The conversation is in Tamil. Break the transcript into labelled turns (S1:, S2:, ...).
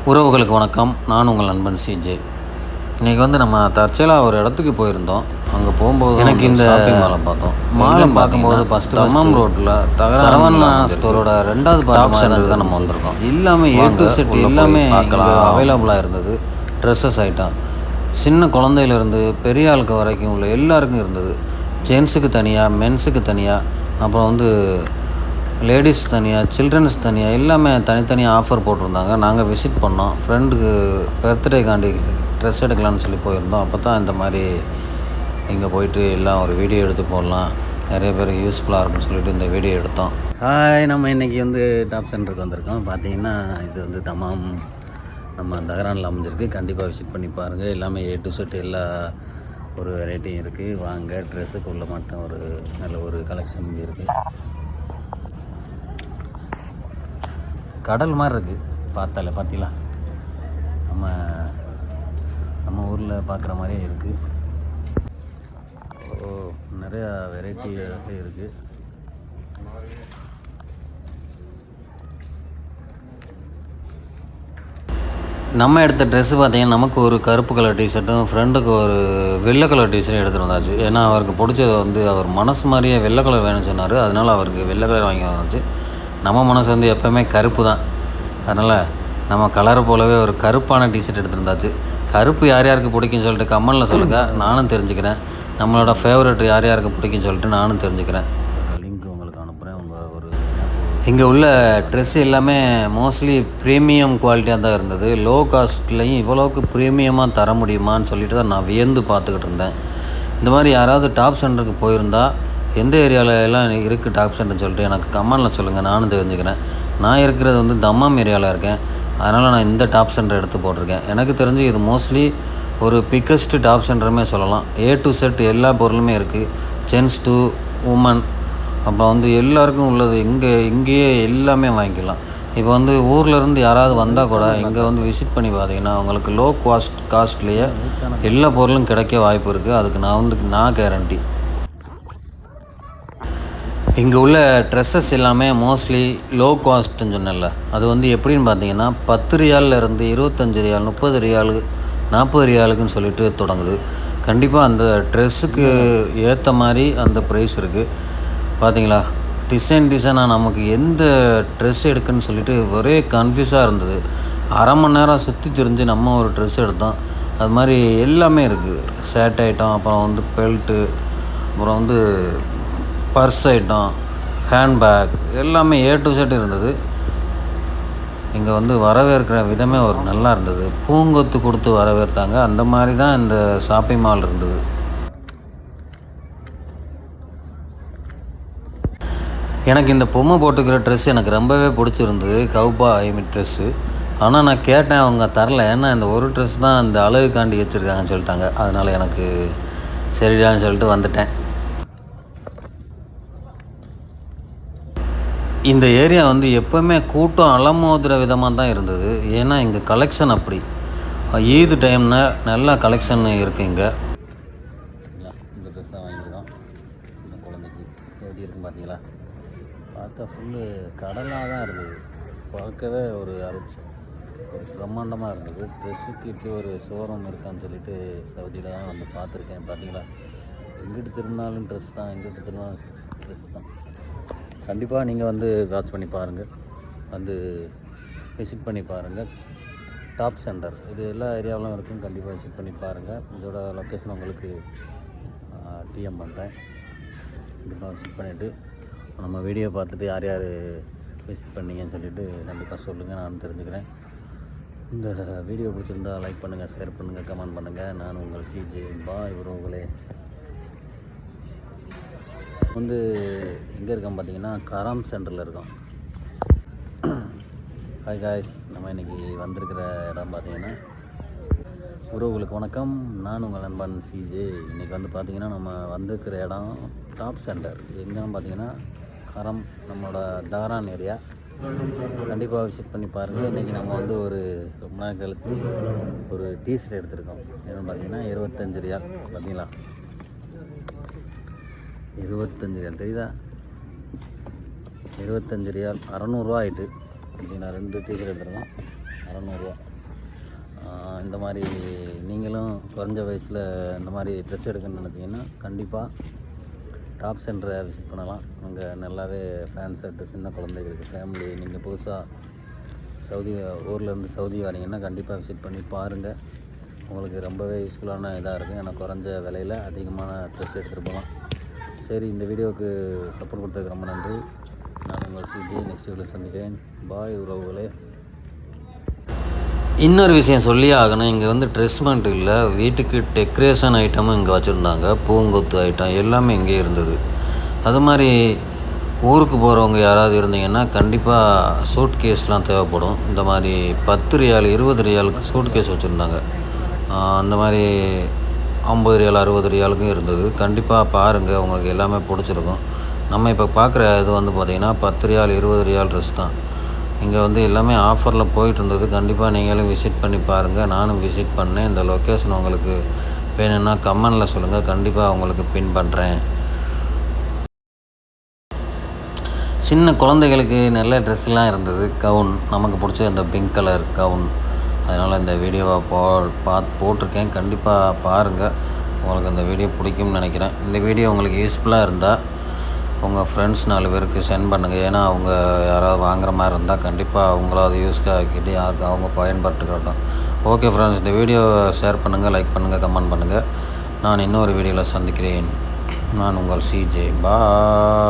S1: உறவுகளுக்கு வணக்கம். நான் உங்கள் நண்பன் சிஜே. இன்றைக்கி வந்து நம்ம தற்செயலாக ஒரு இடத்துக்கு போயிருந்தோம். அங்கே போகும்போது எனக்கு இந்த ஷாப்பிங் மாலை பார்த்தோம். மாலை பார்க்கும்போது தம்மம் ரோட்டில் சரவணா ஸ்டோரோட 2வது பார்ட் தான் நம்ம வந்திருக்கோம். எல்லாமே ஏ டு செட் எல்லாமே அவைலபிளாக இருந்தது. ட்ரெஸ்ஸஸ் ஐட்டம் சின்ன குழந்தையிலேருந்து பெரிய ஆளுக்கு வரைக்கும் உள்ள எல்லாருக்கும் இருந்தது. ஜென்ஸுக்கு தனியாக, மென்ஸுக்கு தனியாக, அப்புறம் வந்து லேடிஸ் தனியாக, சில்ட்ரன்ஸ் தனியாக எல்லாமே தனித்தனியாக ஆஃபர் போட்டிருந்தாங்க. நாங்கள் விசிட் பண்ணோம். ஃப்ரெண்டுக்கு பர்த்டேக்காண்டி ட்ரெஸ் எடுக்கலான்னு சொல்லி போயிருந்தோம். அப்போ தான் இந்த மாதிரி இங்கே போயிட்டு எல்லாம் ஒரு வீடியோ எடுத்து போடலாம், நிறைய பேருக்கு யூஸ்ஃபுல்லாக இருக்குன்னு சொல்லிட்டு இந்த வீடியோ எடுத்தோம். ஹாய், நம்ம இன்றைக்கி வந்து டாப் சென்டருக்கு வந்திருக்கோம். பார்த்தீங்கன்னா இது வந்து தமாம் நம்ம தகரானில் அமைஞ்சிருக்கு. கண்டிப்பாக விசிட் பண்ணி பாருங்கள். எல்லாமே ஏ டு செட் எல்லா ஒரு வெரைட்டியும் இருக்குது. வாங்க, ட்ரெஸ்ஸுக்குள்ளே மட்டும் ஒரு நல்ல ஒரு கலெக்ஷன் இருக்குது. கடல் மாதிரி இருக்குது பார்த்தால, பார்த்தீங்களா? நம்ம ஊரில் பார்க்குற மாதிரியே இருக்குது. நிறையா வெரைட்டி இருக்குது. நம்ம எடுத்த ட்ரெஸ்ஸு பார்த்தீங்கன்னா நமக்கு ஒரு கருப்பு கலர் டிஷர்ட்டும், ஃப்ரெண்டுக்கு ஒரு வெள்ளை கலர் டிஷர்ட்டும் எடுத்துகிட்டு வந்தாச்சு. ஏன்னா அவருக்கு பிடிச்சது வந்து அவர் மனசு மாதிரியே வெள்ளை கலர் வேணும்னு சொன்னார். அதனால் அவருக்கு வெள்ளை கலர் வாங்கி வந்தாச்சு. நம்ம மனசு வந்து எப்போவுமே கருப்பு தான். அதனால் நம்ம கலரை போலவே ஒரு கருப்பான டிஷர்ட் எடுத்துருந்தாச்சு. கருப்பு யார் யாருக்கு பிடிக்குன்னு சொல்லிட்டு கமெண்டில் சொல்லுங்கள், நானும் தெரிஞ்சுக்கிறேன். நம்மளோட ஃபேவரட் யார் யாருக்கு பிடிக்குன்னு சொல்லிட்டு நானும் தெரிஞ்சுக்கிறேன். லிங்க் உங்களுக்கு அனுப்புகிறேன். இங்கே உள்ள ட்ரெஸ் எல்லாமே மோஸ்ட்லி ப்ரீமியம் குவாலிட்டியாக தான் இருந்தது. லோ காஸ்ட்லேயும் இவ்வளோக்கு ப்ரீமியமாக தர முடியுமான்னு சொல்லிட்டு தான் நான் வியந்து பார்த்துக்கிட்டு இருந்தேன். இந்த மாதிரி யாராவது டாப் சென்டருக்கு போயிருந்தால் எந்த ஏரியாவில் எல்லாம் இருக்குது டாப் சென்டர்னு சொல்லிட்டு எனக்கு கமெண்டில் சொல்லுங்கள், நானும் தெரிஞ்சுக்கிறேன். நான் இருக்கிறது வந்து தம்மாம் ஏரியாவில் இருக்கேன். அதனால் நான் இந்த டாப் சென்டர் எடுத்து போட்டிருக்கேன். எனக்கு தெரிஞ்சு இது மோஸ்ட்லி ஒரு பிக்கஸ்ட்டு டாப் சென்டருமே சொல்லலாம். ஏ டு செட் எல்லா பொருளுமே இருக்குது. ஜென்ஸ் டு உமன், அப்புறம் வந்து எல்லாருக்கும் உள்ளது இங்கேயே எல்லாமே வாங்கிக்கலாம். இப்போ வந்து ஊர்லேருந்து யாராவது வந்தால் கூட இங்கே வந்து விசிட் பண்ணி பார்த்தீங்கன்னா அவங்களுக்கு லோ காஸ்ட்லேயே எல்லா பொருளும் கிடைக்க வாய்ப்பு இருக்குது. அதுக்கு நான் கேரண்டி. இங்கே உள்ள ட்ரெஸ்ஸஸ் எல்லாமே மோஸ்ட்லி லோ காஸ்ட்டுன்னு சொன்னேன்ல, அது வந்து எப்படின்னு பார்த்தீங்கன்னா 10 ரியாலிருந்து 25 ரியால், 30 ரியாலு, 40 ரியாலுக்குன்னு சொல்லிட்டு தொடங்குது. கண்டிப்பாக அந்த ட்ரெஸ்ஸுக்கு ஏற்ற மாதிரி அந்த ப்ரைஸ் இருக்குது. பார்த்தீங்களா, டிசைனாக நமக்கு எந்த ட்ரெஸ் எடுக்குன்னு சொல்லிட்டு ஒரே கன்ஃபியூஸாக இருந்தது. அரை மணி நேரம் சுற்றி திரிஞ்சு நம்ம ஒரு ட்ரெஸ் எடுத்தோம். அது மாதிரி எல்லாமே இருக்குது. ஷர்ட் ஐட்டம், அப்புறம் வந்து பெல்ட்டு, அப்புறம் வந்து பர்ஸ் ஐட்டம், ஹேண்ட்பேக் எல்லாமே ஏ டு செட் இருந்தது. இங்கே வந்து வரவேற்கிற விதமே ஒரு நல்லா இருந்தது. பூங்கொத்து கொடுத்து வரவேற்றாங்க. அந்த மாதிரி தான் இந்த ஷாப்பிங் மால் இருந்தது. எனக்கு இந்த பொம்மை போட்டுக்கிற ட்ரெஸ் எனக்கு ரொம்பவே பிடிச்சிருந்தது. Cowboy dress. ஆனால் நான் கேட்டேன், அவங்க தரல. ஏன்னா இந்த ஒரு ட்ரெஸ் தான் அந்த அளவுக்காண்டி வச்சுருக்காங்கன்னு சொல்லிட்டாங்க. அதனால் எனக்கு சரிடான்னு சொல்லிட்டு வந்துட்டேன். இந்த ஏரியா வந்து எப்போவுமே கூட்டம் அலமோதுற விதமாக தான் இருந்தது. ஏன்னா இங்கே கலெக்ஷன் அப்படி ஈது டைம்னா நல்லா கலெக்ஷன் இருக்குது இங்கே. இந்த ட்ரெஸ் தான் வாங்கியிருக்கோம் சின்ன குழந்தைக்கு. எப்படி இருக்குன்னு பார்த்தீங்களா? பார்த்தா ஃபுல்லு கடலாக தான் இருந்தது. பார்க்கவே ஒரு பிரம்மாண்டமாக இருந்தது. ட்ரெஸ்ஸுக்கு இப்படி ஒரு ஷோரூம் இருக்கான்னு சொல்லிட்டு சவுதியில் தான் வந்து பார்த்துருக்கேன். பார்த்தீங்களா, எங்கிட்டு திரும்பினாலும் ட்ரெஸ் தான், எங்கிட்டு திரும்பினாலும் ட்ரெஸ் தான். கண்டிப்பாக நீங்கள் வந்து வாட்ச் பண்ணி பாருங்கள், வந்து விசிட் பண்ணி பாருங்கள். டாப் சென்டர் இது எல்லா ஏரியாவிலும் இருக்கும். கண்டிப்பாக விசிட் பண்ணி பாருங்கள். இதோட லொக்கேஷன் உங்களுக்கு டிஎம் பண்ணுறேன். கண்டிப்பாக விசிட் பண்ணிவிட்டு நம்ம வீடியோ பார்த்துட்டு யார் யார் விசிட் பண்ணீங்கன்னு சொல்லிவிட்டு கண்டிப்பாக சொல்லுங்கள், நான் தெரிஞ்சுக்கிறேன். இந்த வீடியோ பிடிச்சிருந்தா லைக் பண்ணுங்கள், ஷேர் பண்ணுங்கள், கமெண்ட் பண்ணுங்கள். நான் உங்கள் சிஜே. பாய் உறவுகளே. வந்து எங்கே இருக்கோம் பார்த்தீங்கன்னா கரம் சென்டரில் இருக்கோம். ஹாய் காய்ஸ், நம்ம இன்றைக்கி வந்திருக்கிற இடம் பார்த்தீங்கன்னா உறவுகளுக்கு வணக்கம். நான் உங்கள் நண்பன் சிஜே. இன்றைக்கி வந்து பார்த்திங்கன்னா நம்ம வந்திருக்கிற இடம் டாப் சென்டர். எங்கேன்னு பார்த்தீங்கன்னா கரம், நம்மளோட தஹரான் ஏரியா. கண்டிப்பாக விசிட் பண்ணி பாருங்கள். இன்றைக்கி நம்ம வந்து ஒரு ரொம்ப நாள் கழித்து ஒரு டீஷர்ட் எடுத்திருக்கோம். என்னென்னு பார்த்தீங்கன்னா 25 ரியால். பார்த்தீங்களா, 25 ரியால் தெரியுதா? 25 ரியால் 600 ரூபா ஆகிட்டு. நான் 2 டீஷர்ட் எடுத்துருக்கோம், 600 ரூபா. இந்த மாதிரி நீங்களும் குறைஞ்ச வயசில் இந்த மாதிரி ட்ரெஸ் எடுக்கணும்னு நினச்சிங்கன்னா கண்டிப்பாக டாப் சென்டரை விசிட் பண்ணலாம். அங்கே நல்லாவே ஃபேன் செட்டு, சின்ன குழந்தைகளுக்கு, ஃபேமிலி, நீங்கள் புதுசாக ஊர்லேருந்து சவுதி வரீங்கன்னா கண்டிப்பாக விசிட் பண்ணி பாருங்கள். உங்களுக்கு ரொம்பவே யூஸ்ஃபுல்லான இதாக இருக்குது. ஏன்னா குறைஞ்ச விலையில் அதிகமான ட்ரெஸ் எடுத்துகிட்டு போகலாம். சரி, இந்த வீடியோவுக்கு சப்போர்ட் கொடுத்ததுக்கு ரொம்ப நன்றி. நான் உங்கள் சிஜி நெக்ஸ்ட் வீடியோவில் சந்திக்கிறேன். பாய் உறவுகளே. இன்னொரு விஷயம் சொல்லியே ஆகணும். இங்கே வந்து ட்ரெஸ்மெண்ட் இல்லை, வீட்டுக்கு டெக்கரேஷன் ஐட்டமும் இங்கே வச்சுருந்தாங்க. பூங்கொத்து ஐட்டம் எல்லாமே இங்கே இருந்தது. அது மாதிரி ஊருக்கு போகிறவங்க யாராவது இருந்தீங்கன்னா கண்டிப்பாக சூட் கேஸ்லாம் தேவைப்படும். இந்த மாதிரி 10 ரியால் 20 ரியாலுக்கு சூட் கேஸ் வச்சுருந்தாங்க. அந்த மாதிரி 50 ரியால் 60 ரியாலுக்கும் இருந்தது. கண்டிப்பாக பாருங்கள், உங்களுக்கு எல்லாமே பிடிச்சிருக்கும். நம்ம இப்போ பார்க்குற இது வந்து பார்த்திங்கன்னா 10 ரியால் 20 ரியால் ட்ரெஸ் தான். இங்கே வந்து எல்லாமே ஆஃபரில் போயிட்டு இருந்தது. கண்டிப்பாக நீங்களும் விசிட் பண்ணி பாருங்கள். நானும் விசிட் பண்ணேன். இந்த லொக்கேஷன் உங்களுக்கு வேணும்னா கமெண்டில் சொல்லுங்கள், கண்டிப்பாக உங்களுக்கு பின் பண்ணுறேன். சின்ன குழந்தைகளுக்கு நல்ல ட்ரெஸ்லாம் இருந்தது. கவுன், நமக்கு பிடிச்ச இந்த பிங்க் கலர் கவுன். அதனால் இந்த வீடியோவை போட்டிருக்கேன். கண்டிப்பாக பாருங்கள், உங்களுக்கு இந்த வீடியோ பிடிக்கும்னு நினைக்கிறேன். இந்த வீடியோ உங்களுக்கு யூஸ்ஃபுல்லாக இருந்தால் உங்கள் ஃப்ரெண்ட்ஸ் 4 பேருக்கு சென்ட் பண்ணுங்கள். ஏன்னா அவங்க யாராவது வாங்குற மாதிரி இருந்தால் கண்டிப்பாக அவங்கள அதை யூஸ்க்காக்கிட்டு யாருக்கு அவங்க பயன்பட்டுக்கட்டும். ஓகே ஃப்ரெண்ட்ஸ், இந்த வீடியோவை ஷேர் பண்ணுங்கள், லைக் பண்ணுங்கள், கமெண்ட் பண்ணுங்கள். நான் இன்னொரு வீடியோவில் சந்திக்கிறேன். நான் உங்கள் சிஜே. பாய்.